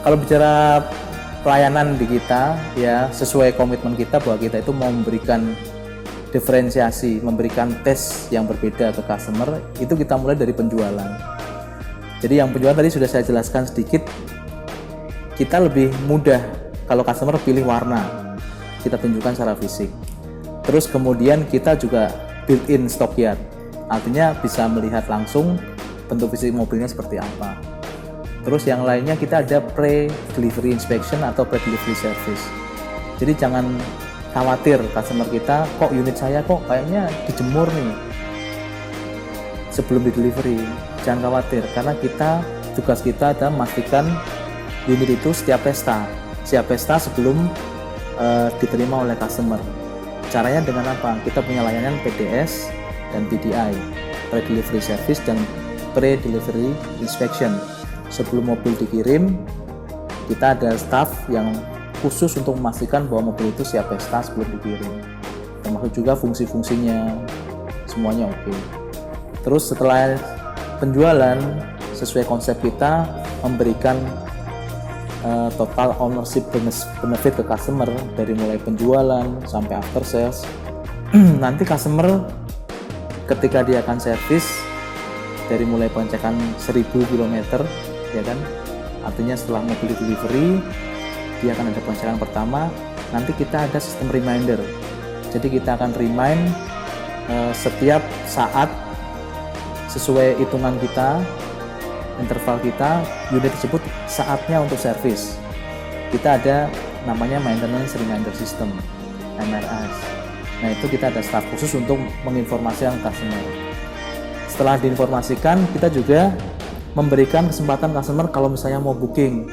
Kalau bicara pelayanan di kita, ya sesuai komitmen kita bahwa kita itu mau memberikan diferensiasi, memberikan tes yang berbeda ke customer, itu kita mulai dari penjualan. Jadi yang penjualan tadi sudah saya jelaskan sedikit, kita lebih mudah kalau customer pilih warna, kita tunjukkan secara fisik. Terus kemudian kita juga built-in stockyard, artinya bisa melihat langsung bentuk fisik mobilnya seperti apa. Terus yang lainnya kita ada pre-delivery inspection atau pre-delivery service. Jadi jangan khawatir customer kita, kok unit saya kok kayaknya dijemur nih sebelum di delivery. Jangan khawatir, karena tugas kita adalah memastikan unit itu siap pesta sebelum diterima oleh customer. Caranya dengan apa? Kita punya layanan PDS dan PDI, pre-delivery service dan pre-delivery inspection. Sebelum mobil dikirim, kita ada staff yang khusus untuk memastikan bahwa mobil itu siap pesta sebelum dikirim, termasuk juga fungsi-fungsinya semuanya oke. Terus setelah penjualan, sesuai konsep kita memberikan total ownership benefit ke customer dari mulai penjualan sampai after sales. Nanti customer ketika dia akan servis dari mulai pengecekan 1000 km, ya kan, artinya setelah mobil delivery dia akan ada pengecekan pertama. Nanti kita ada sistem reminder, jadi kita akan remind setiap saat sesuai hitungan kita, interval kita, unit tersebut saatnya untuk servis. Kita ada namanya maintenance reminder system, MRS. Nah itu kita ada staff khusus untuk menginformasikan customer. Setelah diinformasikan, kita juga memberikan kesempatan customer kalau misalnya mau booking,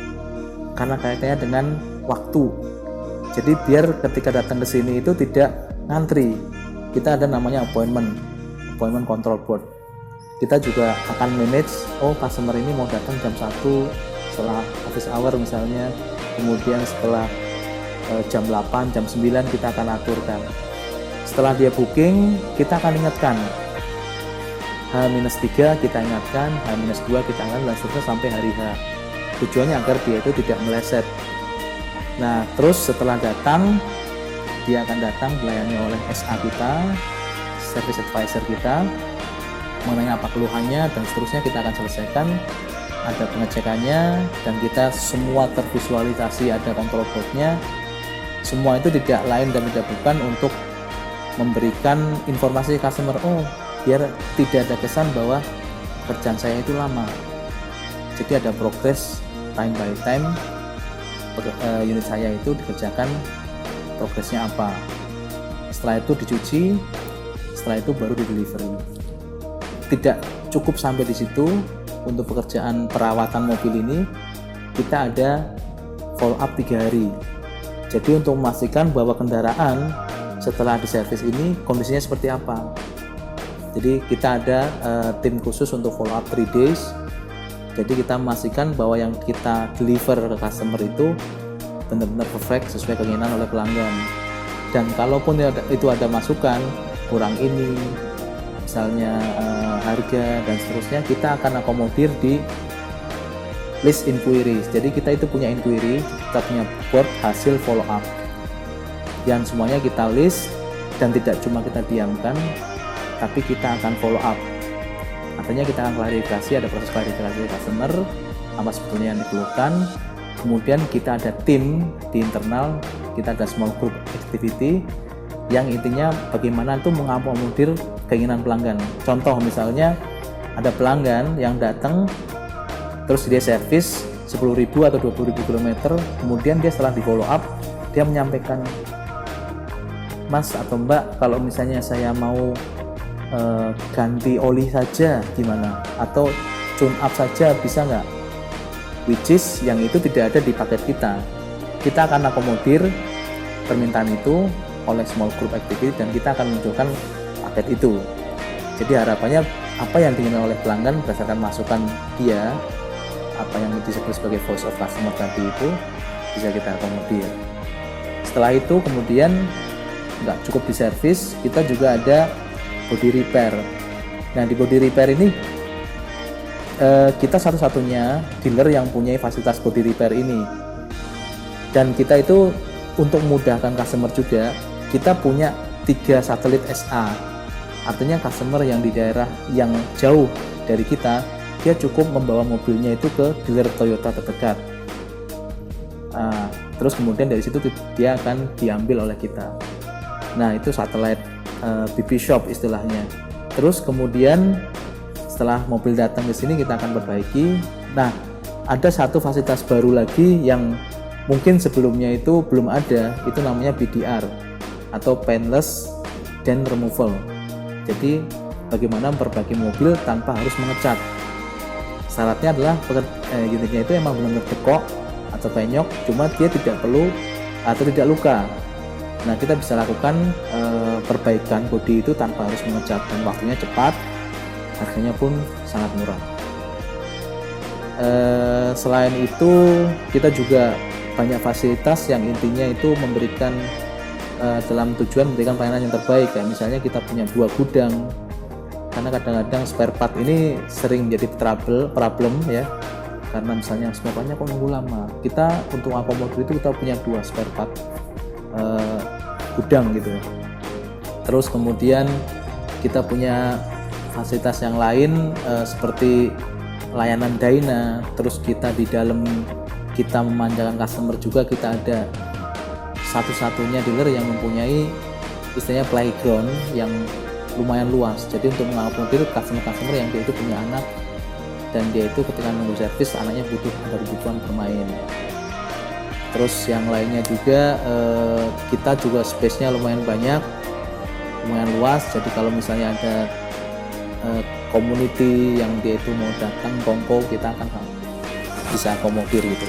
karena kaitannya dengan waktu. Jadi biar ketika datang ke sini itu tidak ngantri. Kita ada namanya appointment control board. Kita juga akan manage, customer ini mau datang jam 1 setelah office hour misalnya, kemudian setelah jam 8, jam 9 kita akan aturkan. Setelah dia booking, kita akan ingatkan. H-3 kita ingatkan, H-2 kita ingatkan, dan seterusnya sampai hari H. Tujuannya agar dia itu tidak meleset. Nah, terus setelah datang, dia akan datang dilayani oleh SA kita, service advisor kita, mengenai apa keluhannya, dan seterusnya kita akan selesaikan. Ada pengecekannya, dan kita semua tervisualisasi, ada control board-nya. Semua itu tidak lain dan tidak bukan untuk memberikan informasi customer, biar tidak ada kesan bahwa kerjaan saya itu lama. Jadi ada progress time by time, unit saya itu dikerjakan progresnya apa. Setelah itu dicuci, setelah itu baru di delivery. Tidak cukup sampai di situ. Untuk pekerjaan perawatan mobil ini kita ada follow up 3 hari. Jadi untuk memastikan bahwa kendaraan setelah diservis ini kondisinya seperti apa. Jadi kita ada tim khusus untuk follow up 3 days. Jadi kita memastikan bahwa yang kita deliver ke customer itu benar-benar perfect sesuai keinginan oleh pelanggan. Dan kalaupun itu ada masukan kurang ini, misalnya harga dan seterusnya, kita akan akomodir di list inquiries. Jadi kita itu punya inquiry, kita punya board hasil follow up yang semuanya kita list, dan tidak cuma kita diamkan, tapi kita akan follow up. Artinya kita akan klarifikasi, ada proses klarifikasi customer apa sebetulnya yang dikeluhkan. Kemudian kita ada tim di internal, kita ada small group activity yang intinya bagaimana itu mengakomodir keinginan pelanggan. Contoh misalnya ada pelanggan yang datang terus dia servis 10.000 atau 20.000 km, kemudian dia setelah di follow up dia menyampaikan, Mas atau Mbak, kalau misalnya saya mau ganti oli saja gimana, atau tune up saja bisa nggak, which is yang itu tidak ada di paket kita. Kita akan akomodir permintaan itu oleh small group activity dan kita akan munculkan paket itu. Jadi harapannya apa yang diinginkan oleh pelanggan berdasarkan masukan dia, apa yang disebut sebagai voice of customer tadi itu bisa kita akomodir. Setelah itu kemudian nggak cukup di servis, kita juga ada body repair. Nah di body repair ini kita satu-satunya dealer yang punya fasilitas body repair ini. Dan kita itu untuk memudahkan customer juga, kita punya 3 satelit SA. Artinya customer yang di daerah yang jauh dari kita, dia cukup membawa mobilnya itu ke dealer Toyota terdekat. Terus kemudian dari situ dia akan diambil oleh kita. Nah, itu satelit BP shop istilahnya. Terus kemudian setelah mobil datang ke sini kita akan perbaiki. Nah, ada satu fasilitas baru lagi yang mungkin sebelumnya itu belum ada, itu namanya BDR atau paintless dent removal. Jadi bagaimana memperbaiki mobil tanpa harus mengecat. Syaratnya adalah unitnya itu emang benar-benar dekok atau penyok, cuma dia tidak perlu atau tidak luka. Nah, kita bisa lakukan perbaikan bodi itu tanpa harus mengecat, dan waktunya cepat, harganya pun sangat murah. Selain itu, kita juga banyak fasilitas yang intinya itu memberikan dalam tujuan memberikan pelayanan yang terbaik. Kayak misalnya kita punya 2 gudang, karena kadang-kadang spare part ini sering jadi problem ya, karena misalnya spare partnya kok nunggu lama. Kita untuk akomodir itu kita punya 2 spare part gudang gitu. Terus kemudian kita punya fasilitas yang lain seperti layanan Dyna. Terus kita di dalam kita memanjakan customer juga, kita ada satu-satunya dealer yang mempunyai istilahnya playground yang lumayan luas. Jadi untuk mengakomodir customer yang dia itu punya anak, dan dia itu ketika nunggu servis anaknya ada kebutuhan bermain. Terus yang lainnya juga kita juga space-nya lumayan banyak, lumayan luas. Jadi kalau misalnya ada community yang dia itu mau datang kongko, kita akan bisa akomodir gitu.